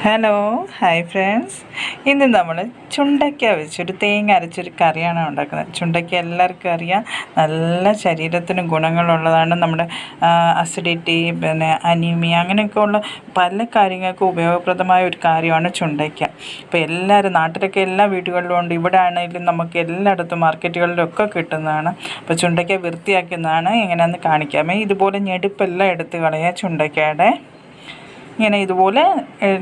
Hello hi friends. ഇന്ന് നമ്മൾ ചുണ്ടയ്ക്ക വെച്ചൊരു തേങ്ങ അരച്ചൊരു കറിയാണ് ഉണ്ടാക്കുന്നത്. ചുണ്ടയ്ക്ക എല്ലാവർക്കും അറിയാം, നല്ല ശരീരത്തിന് ഗുണങ്ങളുള്ളതാണ്. നമ്മുടെ അസിഡിറ്റി, പിന്നെ അനീമിയ, അങ്ങനെയൊക്കെ ഉള്ള പല കാര്യങ്ങൾക്കും ഉപയോഗപ്രദമായ ഒരു കാര്യമാണ് ചുണ്ടയ്ക്ക. ഇപ്പോൾ എല്ലാവരും നാട്ടിലൊക്കെ എല്ലാ വീടുകളിലും ഉണ്ട്. ഇവിടെ ആണെങ്കിലും നമുക്ക് എല്ലായിടത്തും മാർക്കറ്റുകളിലൊക്കെ കിട്ടുന്നതാണ്. അപ്പോൾ ചുണ്ടയ്ക്ക വൃത്തിയാക്കുന്നതാണ് എങ്ങനെയാണെന്ന് കാണിക്കാമേ. ഇതുപോലെ ഞെടുപ്പെല്ലാം എടുത്ത് കളയുക. ചുണ്ടയ്ക്കയുടെ ഇങ്ങനെ ഇതുപോലെ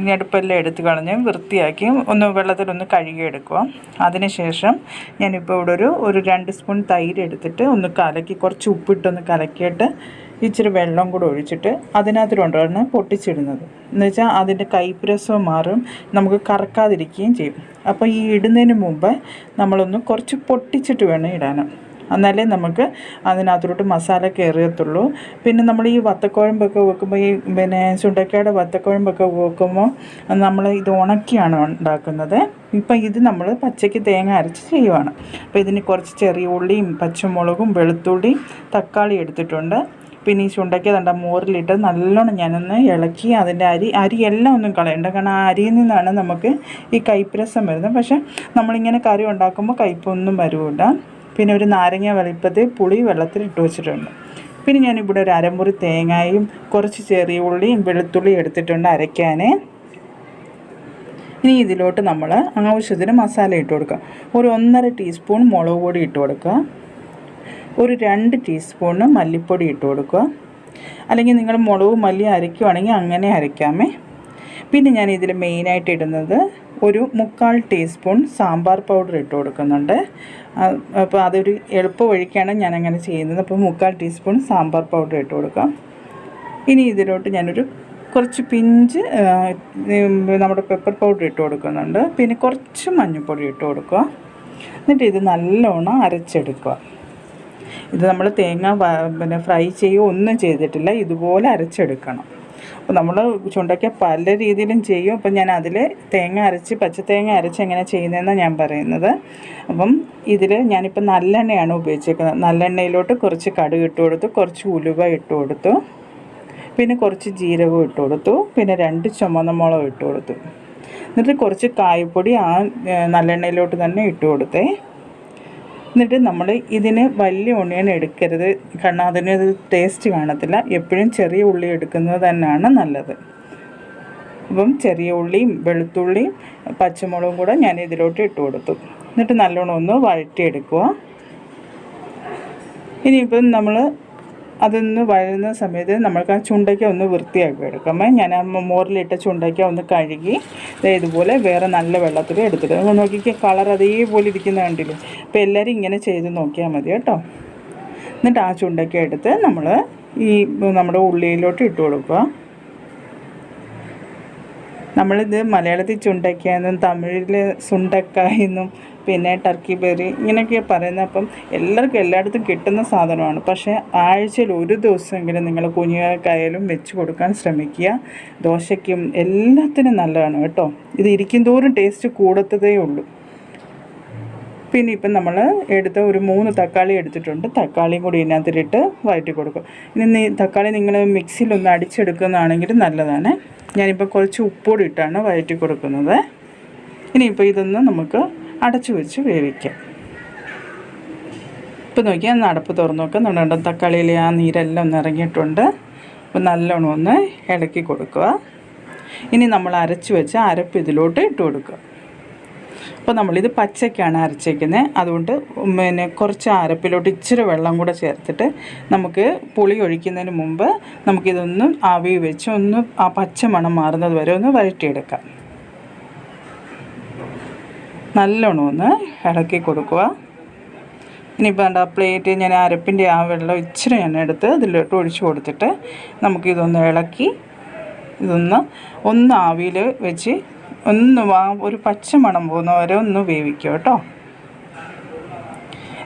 ഞെടുപ്പെല്ലാം എടുത്ത് കളഞ്ഞ് വൃത്തിയാക്കി ഒന്ന് വെള്ളത്തിലൊന്ന് കഴുകിയെടുക്കുക. അതിനുശേഷം ഞാനിപ്പോൾ ഇവിടെ ഒരു 2 സ്പൂൺ തൈര് എടുത്തിട്ട് ഒന്ന് കലക്കി, കുറച്ച് ഉപ്പിട്ടൊന്ന് കലക്കിയിട്ട് ഇച്ചിരി വെള്ളം കൂടെ ഒഴിച്ചിട്ട് അതിനകത്തിലുണ്ടാണ് പൊട്ടിച്ചിടുന്നത്. എന്നുവെച്ചാൽ അതിൻ്റെ കൈപ്രസവും മാറും, നമുക്ക് കറക്കാതിരിക്കുകയും ചെയ്യും. അപ്പോൾ ഈ ഇടുന്നതിന് മുമ്പ് നമ്മളൊന്ന് കുറച്ച് പൊട്ടിച്ചിട്ട് വേണം ഇടാൻ, എന്നാലേ നമുക്ക് അതിനകത്തോട്ട് മസാല കയറിയത്തുള്ളൂ. പിന്നെ നമ്മൾ ഈ വത്തക്കുഴമ്പൊക്കെ വെക്കുമ്പോൾ, ചുണ്ടക്കയുടെ വത്തക്കുഴമ്പൊക്കെ വെക്കുമ്പോൾ നമ്മൾ ഇത് ഉണക്കിയാണ് ഉണ്ടാക്കുന്നത്. ഇപ്പം ഇത് നമ്മൾ പച്ചയ്ക്ക് തേങ്ങ അരച്ച് ചെയ്യുവാണ്. അപ്പോൾ ഇതിന് കുറച്ച് ചെറിയ ഉള്ളിയും പച്ചമുളകും വെളുത്തുള്ളിയും തക്കാളി എടുത്തിട്ടുണ്ട്. പിന്നെ ഈ ചുണ്ടയ്ക്ക തണ്ട മോരിലിട്ട് നല്ലോണം ഞാനൊന്ന് ഇളക്കി അതിൻ്റെ അരിയെല്ലാം ഒന്നും കളയണ്ട, കാരണം ആ അരിയിൽ നിന്നാണ് നമുക്ക് ഈ കൈപ്രസം വരുന്നത്. പക്ഷേ നമ്മളിങ്ങനെ കറി ഉണ്ടാക്കുമ്പോൾ കയ്പൊന്നും വരില്ല. പിന്നെ ഒരു നാരങ്ങ വലിപ്പത്തിൽ പുളി വെള്ളത്തിലിട്ട് വെച്ചിട്ടുണ്ട്. പിന്നെ ഞാനിവിടെ ഒരു അരമുറി തേങ്ങയും കുറച്ച് ചെറിയ ഉള്ളിയും വെളുത്തുള്ളിയും എടുത്തിട്ടുണ്ട് അരയ്ക്കാൻ. ഇനി ഇതിലോട്ട് നമ്മൾ ആവശ്യത്തിന് മസാല ഇട്ട് കൊടുക്കുക. ഒരു 1.5 ടീസ്പൂൺ മുളക് പൊടി ഇട്ട് കൊടുക്കുക. ഒരു 2 ടീസ്പൂണ് മല്ലിപ്പൊടി ഇട്ട് കൊടുക്കുക. അല്ലെങ്കിൽ നിങ്ങൾ മുളകും മല്ലി അരയ്ക്കുവാണെങ്കിൽ അങ്ങനെ അരയ്ക്കാമേ. പിന്നെ ഞാൻ ഇതിൽ മെയിനായിട്ട് ഇടുന്നത് ഒരു 3/4 ടീസ്പൂൺ സാമ്പാർ പൗഡർ ഇട്ട് കൊടുക്കുന്നുണ്ട്. അപ്പോൾ അതൊരു എളുപ്പ വഴിക്കാണ് ഞാനങ്ങനെ ചെയ്യുന്നത്. അപ്പോൾ 3/4 ടീസ്പൂൺ സാമ്പാർ പൗഡർ ഇട്ട് കൊടുക്കാം. ഇനി ഇതിലോട്ട് ഞാനൊരു കുറച്ച് പിഞ്ച് നമ്മുടെ പെപ്പർ പൗഡർ ഇട്ട് കൊടുക്കുന്നുണ്ട്. പിന്നെ കുറച്ച് മഞ്ഞൾപ്പൊടി ഇട്ട് കൊടുക്കുക. എന്നിട്ട് ഇത് നല്ലോണം അരച്ചെടുക്കുക. ഇത് നമ്മൾ തേങ്ങ ഫ്രൈ ചെയ്യുകയോ ഒന്നും ചെയ്തിട്ടില്ല, ഇതുപോലെ അരച്ചെടുക്കണം. അപ്പോൾ നമ്മൾ ചുണ്ടയ്ക്ക പല രീതിയിലും ചെയ്യും. അപ്പം ഞാൻ അതിൽ പച്ചത്തേങ്ങ അരച്ച് എങ്ങനെ ചെയ്യുന്നതെന്നാണ് ഞാൻ പറയുന്നത്. അപ്പം ഇതിൽ ഞാനിപ്പോൾ നല്ലെണ്ണയാണ് ഉപയോഗിച്ചേക്കുന്നത്. നല്ലെണ്ണയിലോട്ട് കുറച്ച് കടുക് ഇട്ട് കൊടുത്തു, കുറച്ച് ഉലുവ ഇട്ട് കൊടുത്തു, പിന്നെ കുറച്ച് ജീരകം ഇട്ട് കൊടുത്തു, പിന്നെ 2 ചുമന്ന മുളക് ഇട്ട് കൊടുത്തു. എന്നിട്ട് കുറച്ച് കായപ്പൊടി ആ നല്ലെണ്ണയിലോട്ട് തന്നെ ഇട്ട് കൊടുത്തേ. എന്നിട്ട് നമ്മൾ ഇതിന് വലിയ ഉള്ളിയാണ് എടുക്കരുത്, കാരണം അതിനൊരു ടേസ്റ്റ് കാണത്തില്ല. എപ്പോഴും ചെറിയ ഉള്ളി എടുക്കുന്നത് തന്നെയാണ് നല്ലത്. അപ്പം ചെറിയ ഉള്ളിയും വെളുത്തുള്ളിയും പച്ചമുളകും കൂടെ ഞാൻ ഇതിലോട്ട് ഇട്ട് കൊടുത്തു. എന്നിട്ട് നല്ലോണം ഒന്ന് വഴറ്റിയെടുക്കുക. ഇനിയിപ്പം നമ്മൾ അതൊന്ന് വഴന്ന സമയത്ത് നമ്മൾക്ക് ആ ചുണ്ടയ്ക്ക ഒന്ന് വൃത്തിയാക്കി എടുക്കാം. ഞാൻ ആ മോരിലിട്ട ചുണ്ടയ്ക്ക ഒന്ന് കഴുകി ഇതുപോലെ വേറെ നല്ല വെള്ളത്തിൽ എടുത്തിട്ട് നമ്മൾ നോക്കിക്കുക, കളർ അതേപോലെ ഇരിക്കുന്ന കണ്ടില്ലേ. അപ്പോൾ എല്ലാവരും ഇങ്ങനെ ചെയ്ത് നോക്കിയാൽ മതി കേട്ടോ. എന്നിട്ട് ആ ചുണ്ടയ്ക്ക എടുത്ത് നമ്മൾ നമ്മുടെ ഉള്ളിയിലോട്ട് ഇട്ട് കൊടുക്കുക. നമ്മളിത് മലയാളത്തിൽ ചുണ്ടയ്ക്ക എന്നും തമിഴിൽ സുണ്ടക്കായ് എന്നും പിന്നെ ടർക്കി ബെറി ഇങ്ങനെയൊക്കെയാണ് പറയുന്നത്. അപ്പം എല്ലാവർക്കും എല്ലായിടത്തും കിട്ടുന്ന സാധനമാണ്. പക്ഷേ ആഴ്ചയിൽ ഒരു ദിവസമെങ്കിലും നിങ്ങൾ കുഞ്ഞുങ്ങൾക്കായാലും വെച്ച് കൊടുക്കാൻ ശ്രമിക്കുക. ദോശയ്ക്കും എല്ലാത്തിനും നല്ലതാണ് കേട്ടോ. ഇത് ഇരിക്കും തോറും ടേസ്റ്റ് കൂടത്തതേ ഉള്ളൂ. പിന്നെ ഇപ്പം നമ്മൾ എടുത്ത ഒരു 3 തക്കാളി എടുത്തിട്ടുണ്ട്. തക്കാളിയും കൂടി ഇതിനകത്തിലിട്ട് വഴറ്റി കൊടുക്കും. ഇനി തക്കാളി നിങ്ങൾ മിക്സിയിലൊന്ന് അടിച്ചെടുക്കുന്നതാണെങ്കിൽ നല്ലതാണ്. ഞാനിപ്പോൾ കുറച്ച് ഉപ്പുകൂടി ഇട്ടാണ് വഴറ്റി കൊടുക്കുന്നത്. ഇനിയിപ്പോൾ ഇതൊന്ന് നമുക്ക് അടച്ചു വെച്ച് വേവിക്കാം. ഇപ്പോൾ നോക്കിയാൽ ഒന്ന് അടപ്പ് തുറന്ന് നോക്കാം. നമ്മുടെ തക്കാളിയിൽ ആ നീരെല്ലാം ഒന്ന് ഇറങ്ങിയിട്ടുണ്ട്. അപ്പോൾ നല്ലോണം ഒന്ന് ഇളക്കി കൊടുക്കുക. ഇനി നമ്മൾ അരച്ച് വെച്ച അരപ്പ് ഇതിലോട്ട് ഇട്ട് കൊടുക്കുക. അപ്പോൾ നമ്മളിത് പച്ചയ്ക്കാണ് അരച്ചേക്കുന്നത്. അതുകൊണ്ട് പിന്നെ കുറച്ച് അരപ്പിലോട്ട് ഇച്ചിരി വെള്ളം കൂടെ ചേർത്തിട്ട് നമുക്ക് പുളി ഒഴിക്കുന്നതിന് മുമ്പ് നമുക്കിതൊന്ന് ആവി വെച്ച് ഒന്ന് ആ പച്ച മണം മാറുന്നത് വരെ ഒന്ന് വഴറ്റിയെടുക്കാം. നല്ലോണം ഒന്ന് ഇളക്കി കൊടുക്കുക. ഇനിയിപ്പോൾ ആ പ്ലേറ്റ് ഞാൻ അരപ്പിൻ്റെ ആ വെള്ളം ഇച്ചിരി ഞാൻ എടുത്ത് ഇതിലോട്ട് ഒഴിച്ച് കൊടുത്തിട്ട് നമുക്കിതൊന്ന് ഇളക്കി ഒന്ന് ആവിയിൽ വെച്ച് ഒരു പച്ച മണം പോകുന്ന വരെ ഒന്ന് വേവിക്കുക കേട്ടോ.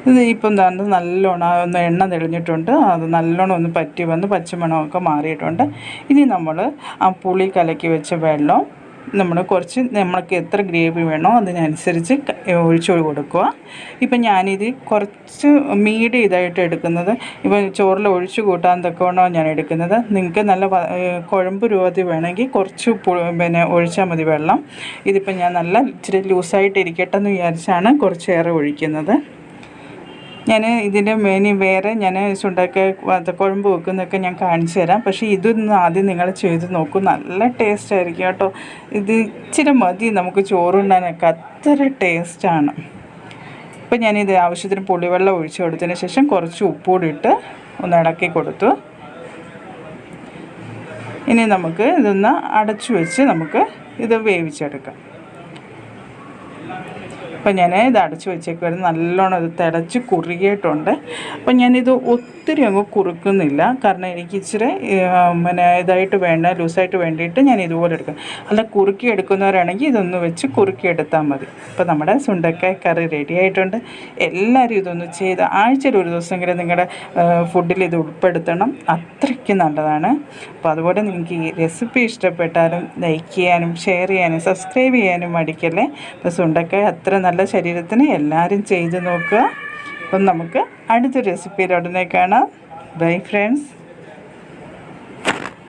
ഇത് ഇപ്പം എന്താണ് നല്ലോണം ഒന്ന് എണ്ണ തെളിഞ്ഞിട്ടുണ്ട്. അത് നല്ലോണം ഒന്ന് പറ്റി വന്ന് പച്ചമണമൊക്കെ മാറിയിട്ടുണ്ട്. ഇനി നമ്മൾ ആ പുളി കലക്കി വെച്ച വെള്ളം നമ്മൾ കുറച്ച് നമ്മൾക്ക് എത്ര ഗ്രേവി വേണോ അതിനനുസരിച്ച് ഒഴിച്ചു കൊടുക്കുക. ഇപ്പം ഞാനിത് കുറച്ച് മീഡിയം ഇതായിട്ട് എടുക്കുന്നത്. ഇപ്പം ചോറിൽ ഒഴിച്ചു കൂട്ടാൻ തക്കവണ്ണോ ഞാൻ എടുക്കുന്നത്. നിങ്ങൾക്ക് നല്ല കുഴമ്പ് രൂപത്തിൽ വേണമെങ്കിൽ കുറച്ച് പിന്നെ ഒഴിച്ചാൽ മതി വെള്ളം. ഇതിപ്പം ഞാൻ നല്ല ഇച്ചിരി ലൂസായിട്ട് ഇരിക്കട്ടെ എന്ന് വിചാരിച്ചാണ് കുറച്ചേറെ ഒഴിക്കുന്നത്. ഞാൻ ഇതിൻ്റെ വേറെ ഞാൻ കുഴമ്പ് വെക്കുന്നതൊക്കെ ഞാൻ കാണിച്ചു തരാം. പക്ഷേ ഇതൊന്ന് ആദ്യം നിങ്ങൾ ചെയ്ത് നോക്കൂ, നല്ല ടേസ്റ്റ് ആയിരിക്കും കേട്ടോ. ഇത് ഇച്ചിരി മതി നമുക്ക് ചോറുണ്ണാനൊക്കെ, അത്ര ടേസ്റ്റാണ്. ഇപ്പം ഞാനിത് ആവശ്യത്തിന് പുളിവെള്ളം ഒഴിച്ച് കൊടുത്തതിന് ശേഷം കുറച്ച് ഉപ്പുകൂടി ഇട്ട് ഒന്ന് ഇളക്കി കൊടുത്തു. ഇനി നമുക്ക് ഇതൊന്ന് അടച്ചു വെച്ച് നമുക്ക് ഇത് വേവിച്ചെടുക്കാം. അപ്പം ഞാൻ ഇത് അടച്ച് വെച്ചേക്കുമായിരുന്നു. നല്ലോണം ഇത് തിളച്ച് കുറുകിയിട്ടുണ്ട്. അപ്പം ഞാനിത് ഒത്തിരി അങ്ങ് കുറുക്കുന്നില്ല, കാരണം എനിക്ക് ഇച്ചിരി പിന്നെ ഇതായിട്ട് വേണ്ട, ലൂസായിട്ട് വേണ്ടിയിട്ട് ഞാൻ ഇതുപോലെ എടുക്കും. അല്ല കുറുക്കി എടുക്കുന്നവരാണെങ്കിൽ ഇതൊന്ന് വെച്ച് കുറുക്കി എടുത്താൽ മതി. അപ്പോൾ നമ്മുടെ സുണ്ടക്കായ കറി റെഡി ആയിട്ടുണ്ട്. എല്ലാവരും ഇതൊന്ന് ചെയ്ത് ആഴ്ചയിൽ ഒരു ദിവസമെങ്കിലും നിങ്ങളുടെ ഫുഡിൽ ഇത് ഉൾപ്പെടുത്തണം, അത്രയ്ക്ക് നല്ലതാണ്. അപ്പോൾ അതുപോലെ നിങ്ങൾക്ക് ഈ റെസിപ്പി ഇഷ്ടപ്പെട്ടാലും ലൈക്ക് ചെയ്യാനും ഷെയർ ചെയ്യാനും സബ്സ്ക്രൈബ് ചെയ്യാനും മടിക്കല്ലേ. അപ്പോൾ സുണ്ടക്കായ അത്ര നല്ല ശരീരത്തിന്, എല്ലാവരും ചെയ്ത് നോക്കുക. അപ്പം നമുക്ക് അടുത്ത റെസിപ്പിയിൽ ഉടനെ കാണാം. Bye friends.